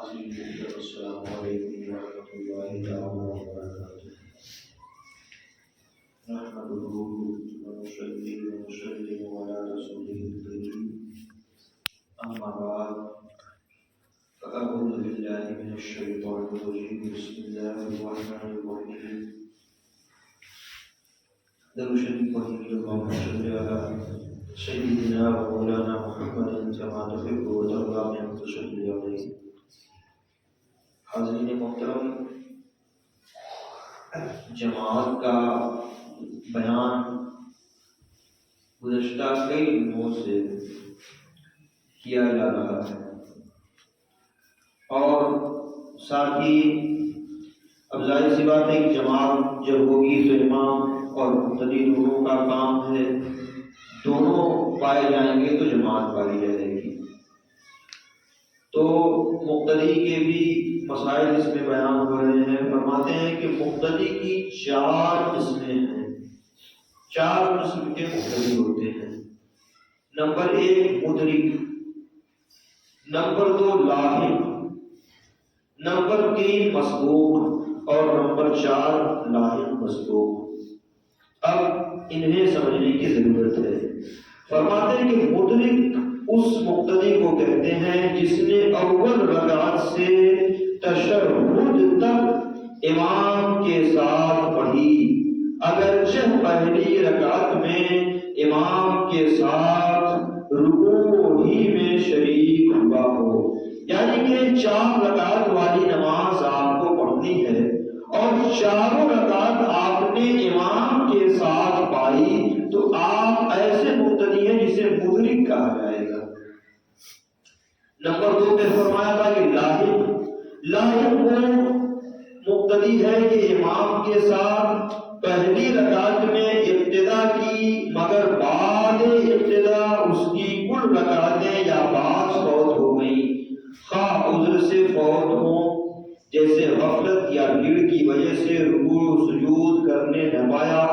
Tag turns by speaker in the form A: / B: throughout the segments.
A: السلام علیکم ورحمۃ اللہ تعالی وبرکاتہ۔ نحمده ونصلي ونسلم على رسوله الكريم، أما بعد فأعوذ بالله من الشيطان الرجيم، بسم الله الرحمن الرحيم۔ درود شریف پڑھیں اللهم صل على سيدنا ومولانا محمد كما تحب وترضى أن تصلي عليه۔ حاضرین محترم، جماعت کا بیان گزشتہ کئی دنوں سے کیا جا رہا ہے، اور ساتھ ہی اب ظاہر سی بات ہے کہ جماعت جب ہوگی تو امام اور مقتدی دونوں کا کام ہے، دونوں پائے جائیں گے تو جماعت پائی جائے گی۔ تو مقتدی کے بھی مسائل اس میں بیان ہو رہے ہیں۔ فرماتے ہیں کہ مقتدی کی 4 قسمیں ہیں، 4 قسم کے مقتدی ہوتے ہیں۔ نمبر 1 مدرک، نمبر 2 لاحق، نمبر 3 مسبوق، اور نمبر 4 لاحق مسبوق۔ اب انہیں سمجھنے کی ضرورت ہے۔ فرماتے ہیں کہ مدرک اس مقتدی کو کہتے ہیں جس نے اول رکعت سے تشہد تک امام کے ساتھ پڑھی، اگرچہ پہلی رکعت میں امام کے ساتھ رکوع ہی میں شریک ہوا ہو۔ یعنی کہ 4 رکعت والی نماز آپ کو پڑھنی ہے اور چاروں رکعت آپ نے امام کے ساتھ پائی، تو آپ ایسے مقتدی ہیں جسے مدرک کہا جائے گا۔ نمبر 2 میں فرمایا تھا کہ لاحق وہ مقتدی ہے کہ امام کے ساتھ پہلی رکعت میں ابتدا کی، مگر بعد ابتدا اس کی کل رکعتیں یا بعض فوت ہو گئیں، خواہ عذر سے فوت ہوں، جیسے غفلت یا بھیڑ کی وجہ سے رکوع سجود کرنے نہ پایا،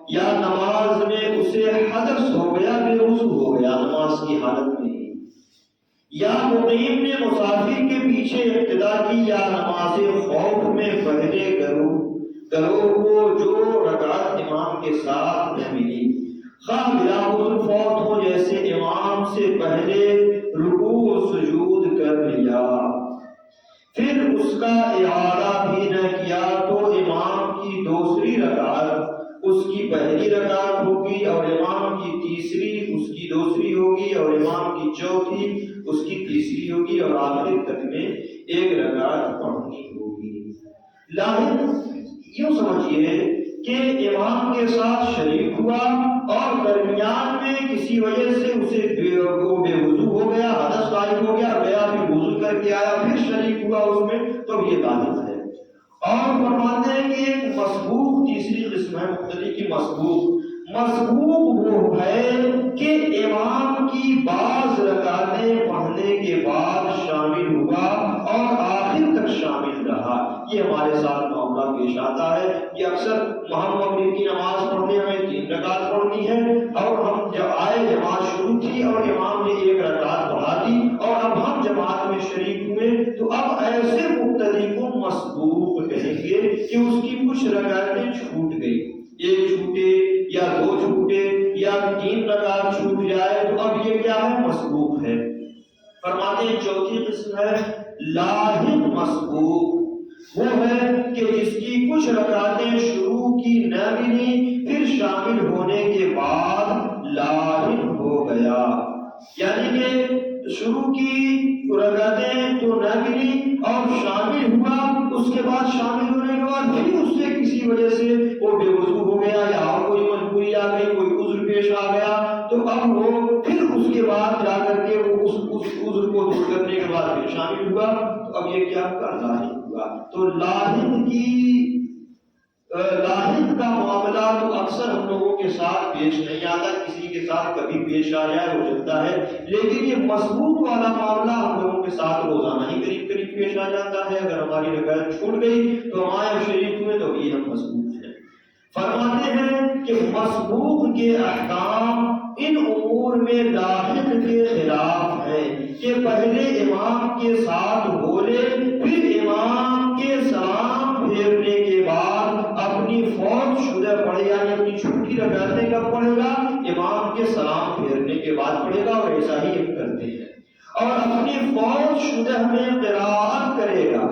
A: یا نماز میں اسے حدث ہو گیا، بے وضو ہو گیا نماز کی حالت میں، یا مقیم نے مسافر کے پیچھے ابتدا کی، یا نماز خوف میں پہلے گروہ کو جو رکعت امام کے ساتھ نہ ملی، خواہ بلا عذر فوت ہو، جیسے امام سے پہلے رکوع سجود کر لیا، پھر اس کا اعادہ بھی نہ کیا، تو امام کی دوسری رکعت اس کی پہلی رکعت ہوگی، اور امام کی تیسری اس کی دوسری ہوگی، اور امام کی چوتھی اس کی تیسری ہوگی، اور آخر تک میں 1 رکعت پڑھنی ہوگی۔ لاحق یوں سمجھیے کہ امام کے ساتھ شریک ہوا اور درمیان میں کسی وجہ سے اسے بے وضو ہو گیا، حدث غائب ہو گیا، گیا پھر وضو کر کے آیا، پھر شریک ہوا اس میں، تو یہ لاحق ہے۔ اور فرماتے ہیں کہ ایک مسبوق تیسری قسم ہے مقتدی کی۔ مسبوق وہ ہے کہ امام کی بعض رکعتیں پڑھنے کے بعد شامل ہوا اور آخر تک شامل رہا۔ یہ ہمارے ساتھ معاملہ پیش آتا ہے کہ اکثر ہم مغرب کی نماز پڑھنے ہمیں 3 رکعت پڑھنی ہے، اور ہم جب آئے جماعت شروع تھی اور امام نے 1 رکعت پڑھا دی اور اب ہم جماعت میں شریک ہوئے، تو اب ایسے مقتدی کو مسبوق کہیں گے کہ اس کی کچھ رکعتیں چھوٹ گئی، 1 چھوٹے یا 2 چھوٹے یا 3 رکعت چھوٹ جائے، تو اب یہ کیا ہے؟ مسبوق ہے۔ فرماتے ہیں چوتھی قسم ہے لاحق مسبوق، وہ ہے کہ جس کی کچھ رکعتیں شروع کی نہ ملی، پھر شامل ہونے کے بعد لاحق ہو گیا، یعنی کہ شروع کی رکعتیں تو نہ ملی اور شامل ہوا، اس کے بعد شامل ہونے کے بعد پھر اس سے کسی وجہ سے وہ بے وضو ہو گیا، یا اور کوئی مجبوری آ گئی، کوئی عذر پیش آ گیا، تو اب وہ پھر اس کے بعد جا کر کے وہ اس عذر کو دور کرنے کے بعد پھر شامل ہوا، تو اب یہ کیا ہوا؟ لاحق ہوا۔ تو لاحق کا معاملہ تو اکثر ہم لوگوں کے ساتھ پیش نہیں آتا، کسی کے ساتھ کبھی پیش آ جائے ہو سکتا ہے، لیکن یہ مسبوق والا معاملہ ہم لوگوں کے ساتھ روزانہ ہی قریب پیش آ جاتا ہے۔ اگر ہماری رکعت چھوٹ گئی تو ہم آئے شریک ہوئے، تو یہ ہم مسبوق ہیں۔ فرماتے ہیں کہ مسبوق کے احکام ان امور میں لاحق کے خلاف ہے کہ کہ پہلے امام کے ساتھ بولے، پھر امام کے سلام پھیرنے کے بعد اپنی فوت شدہ پڑھے، یعنی اپنی چھوٹی رکعتیں کب پڑھے گا؟ امام کے سلام پھیرنے کے بعد پڑھے گا، اور ایسا ہی کرتے ہیں۔ اور اپنی فوت شدہ میں قراءت کرے گا۔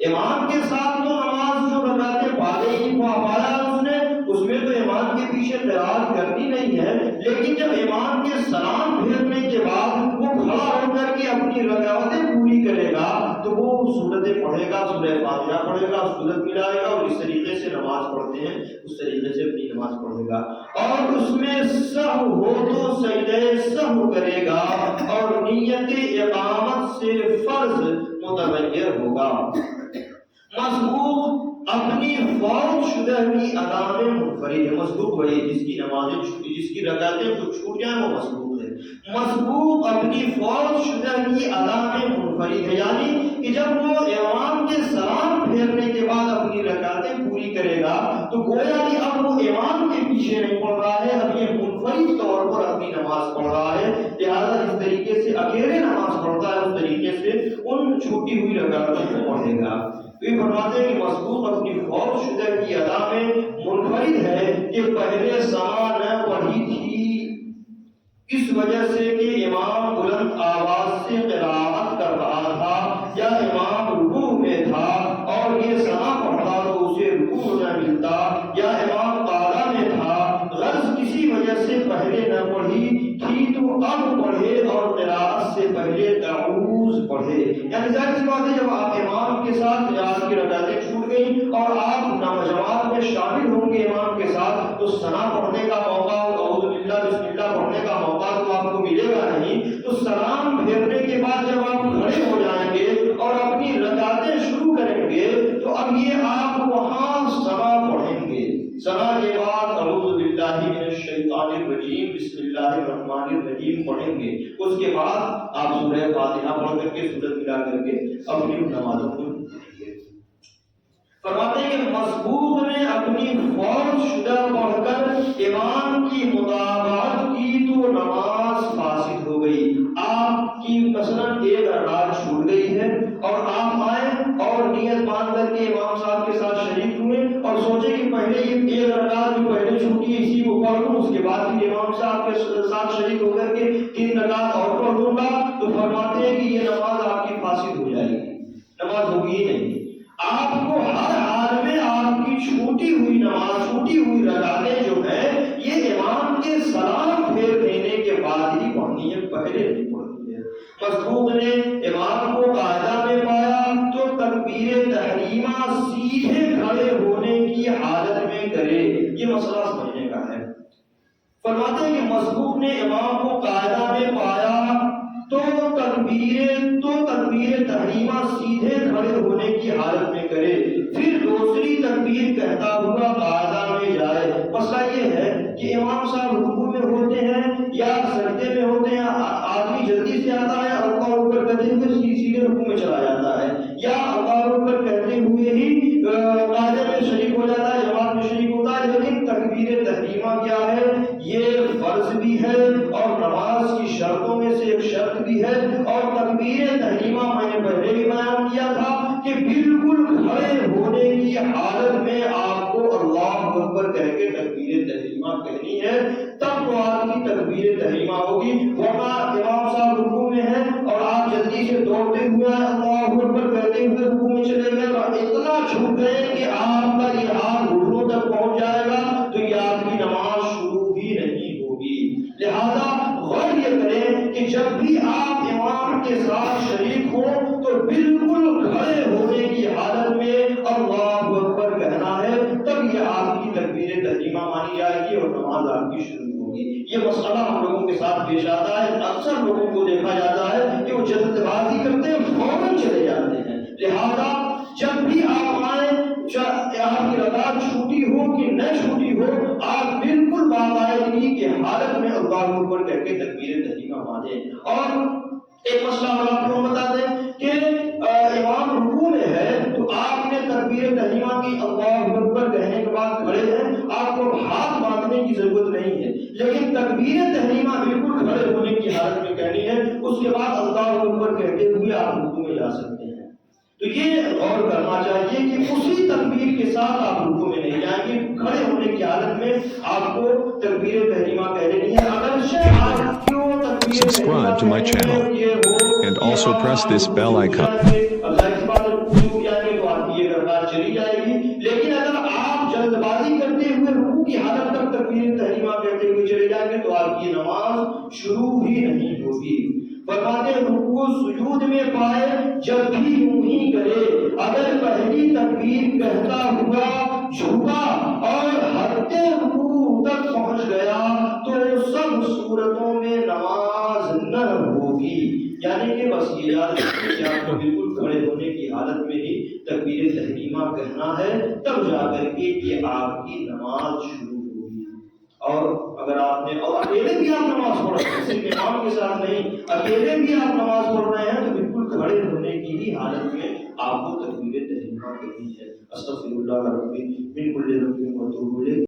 A: امام کے ساتھ تو نماز جو رکعتیں پایا اس نے، اس میں تو امام کے پیچھے قراءت کرنی نہیں ہے، لیکن جب امام کے سلام پھیرنے کے بعد وہ کھڑا ہو کر کے اپنی رکعتیں پوری کرے گا تو وہ سورتیں پڑھے گا، سورہ فاتحہ پڑھے گا، سورت ملائے گا، اور اس طریقے سے نماز پڑھتے ہیں اس طریقے سے اپنی نماز پڑھے گا۔ اور اس میں سہو ہو تو سجدہ سہو کرے گا، اور نیت اقامت سے فرض متغیر ہوگا۔ مسبوق اپنی فوت شدہ کی ادا میں منفرد ہے۔ مسبوق وہی جس کی نمازیں جس کی رکعتیں چھوٹ جائیں وہ مسبوق ہے۔ مسبوق اپنی فوت شدہ کی ادا میں منفرد ہے، یعنی کہ جب وہ امام کے سلام پھیرنے کے بعد اپنی رکعتیں پوری کرے گا تو گویا کہ اب وہ امام کے پیچھے نہیں پڑھ رہا ہے، اب یہ منفرد طور پر اپنی نماز پڑھ رہا ہے، لہذا اس طریقے سے اکیلے نماز پڑھتا ہے، اس طریقے سے ان چھوٹی ہوئی رکعتوں کو پڑھے گا۔ یہ فرماتے ہیں کہ مسبوق اپنی فوت شدہ کی ادا میں منفرد ہے کہ پہلے سما نہ پڑھی تھی، اس وجہ سے کہ امام بلند آواز سے قراءت کر رہا تھا، یا امام رکوع میں تھا اور یہ سما پڑھتا تو اسے رکوع نہ ملتا، یا امام قاعدہ میں تھا، غرض کسی وجہ سے پہلے نہ پڑھی تھی تو اب پڑھے، اور قراءت سے پہلے تعوذ پڑھے۔ یعنی ظاہر سی بات ہے جب آپ امام کے ساتھ آپ کی رکعتیں چھوٹ گئیں اور آپ جماعت میں شامل ہوں گے امام کے ساتھ، تو ثنا پڑھنے کا موقع، اعوذ باللہ بسم اللہ پڑھنے کا موقع تو آپ کو ملے گا نہیں، تو سلام پھیرنے کے بعد جب آپ کھڑے ہو جائیں گے اور اپنی رکعتیں شروع کریں گے تو اب یہ آپ وہاں ثنا پڑھیں گے۔ ثنا کے بعد اعوذ باللہ من الشیطان الرجیم بسم اللہ الرحمن الرحیم پڑھیں گے، اس کے بعد آپ سورہ فاتحہ پڑھ کر کے سورت ملا کر کے اپنی نمازوں کو پڑھیں گے۔ فرماتے ہیں کہ مسبوق نے اپنی فوت شدہ پڑھ کر امام کی متابعت کی تو نماز فاسد ہو گئی۔ آپ کی مثلاً ایک رکعت چھوٹ گئی ہے اور آپ آئے اور نیت مان کر کے امام صاحب کے ساتھ شریک ہوئے اور سوچے کہ پہلے یہ ایک رکعت جو پہلے چھوٹی ہے اسی کو پڑھ لوں، اس کے بعد پھر امام صاحب کے ساتھ شریک ہو کر کے 3 رکعت اور پڑھ لوں گا، تو فرماتے ہیں کہ یہ نماز آپ کی فاسد ہو جائے گی، نماز ہوگی ہی نہیں۔ آپ کو ہر حال میں آپ کی چھوٹی ہوئی نماز، چھوٹی ہوئی رکعتیں جو ہے یہ امام کے سلام پھیر دینے کے بعد ہی پڑھنی ہے، پہلے نہیں پڑھنی ہے۔ مسبوق نے امام کو قاعدہ میں پایا تو تکبیر تحریمہ سیدھے کھڑے ہونے کی حالت میں کرے، یہ مسئلہ سمجھنے کا ہے۔ فرماتے ہیں کہ مسبوق نے امام کو قاعدہ میں پایا تو تکبیر تحریمہ سیدھے کھڑے ہونے کی حالت میں کرے، پھر دوسری تکبیر کہتا ہوا قاعدہ میں جائے۔ مسئلہ یہ ہے کہ امام صاحب رکوع میں ہوتے ہیں یا سجدے میں ہوتے ہیں، آدمی جلدی سے آتا ہے اللہ اکبر کہتے ہوئے سیدھے رکوع میں چلا جاتا ہے، یا اللہ اکبر کہتے ہوئے ہی قاعدے میں شریک ہو جاتا ہے، جماعت میں شریک ہوتا ہے۔ لیکن تکبیر تحریمہ کیا ہے؟ یہ فرض بھی ہے اور نماز کی شرطوں میں سے ایک شرط بھی ہے، اور تکبیر تحریمہ میں نے پہلے بھی بیان کیا تھا کہ بالکل کھڑے ہونے کی حالت میں آپ کو اللہ اکبر کہہ کے تکبیر تحریمہ کہنی ہے، تب تو آپ کی تکبیر تحریمہ ہوگی۔ ورنہ امام صاحب رکوع میں ہیں اور آپ جلدی سے دوڑتے ہوئے اللہ اکبر کہتے ہوئے رکوع میں چلے گئے اور اتنا چھوٹ گئے کہ آپ کا یہ ہاتھ گھٹنوں تک پہنچ جائے گا، تو یہ آپ کی نماز شروع ہی نہیں ہوگی۔ لہذا غور یہ کریں کہ جب بھی آپ امام کے ساتھ شریک ہوں تو بالکل کھڑے ہونے کی حالت میں اللہ اکبر کہنا ہے، تب یہ آپ کی تکبیر تحریمہ مانی جائے گی اور نماز آپ کی شروع ہوگی۔ یہ مسئلہ ہم لوگوں کے ساتھ پیش آتا ہے، اکثر لوگوں کو دیکھا جاتا ہے کہ وہ جلد بازی کرتے ہیں، فوراً چلے جاتے ہیں۔ لہذا جب بھی آپ آئیں، چاہے آپ کی رکعت چھوٹی ہو کہ نہ چھوٹی ہو، آپ بالکل باقاعدگی کی حالت میں اللہ اکبر کہہ کے تکبیر تحریمہ مانیں۔ اور ایک مسئلہ اور آپ کو بتا دیں کہ امام رکوع میں ہے تو آپ نے تکبیر تحریمہ کی اللہ اکبر کہنے کے بعد کھڑے ہیں، آپ کو ہاتھ باندھنے کی ضرورت نہیں ہے، لیکن تکبیر تحریمہ بالکل کھڑے ہونے کی حالت میں کہنی ہے۔ اس کے بعد اللہ اکبر کہتے ہوئے آپ رکوع میں جا سکتے ہیں۔ تو یہ غور کرنا چاہیے کہ اسی تکبیر کے ساتھ آپ رکوع میں نہیں جائیں گے، کھڑے ہونے کی حالت میں آپ کو تکبیر تحریمہ کہہ لینی ہے۔ اگرچہ آپ کیوں تکبیر
B: Subscribe to my channel and also press this bell icon.
A: چلی جائے گی، لیکن اگر آپ جلد بازی کرتے ہوئے رکوع کی حالت تک تکبیر تحریمہ کہتے ہوئے چلے جائیں گے تو آپ کی نماز شروع ہی نہیں ہوگی۔ فرماتے رکوع سجود میں پائے جب بھی یوں ہی کرے، اگر پہلی تکبیر کہتا ہوا جھکا اور حد رکوع تک پہنچ گیا تو سب صورتوں میں نماز نہ ہوگی۔ یعنی کہ بس یہ یاد رکھیں کہ آپ کو بالکل کھڑے ہونے کی حالت میں ہی تکبیر تحریمہ کہنا ہے، تب جا کر کے یہ آپ کی نماز شروع ہوگی۔ اور اگر آپ نے اور اکیلے بھی آپ نماز پڑھ رہے ہیں، صرف امام کے ساتھ نہیں، اکیلے بھی آپ نماز پڑھ رہے ہیں تو بالکل کھڑے ہونے کی ہی حالت میں آپ کو تکبیر تحریمہ کہنی ہے۔ استغفر اللہ ربی من کل ذنب و اتوب الیہ۔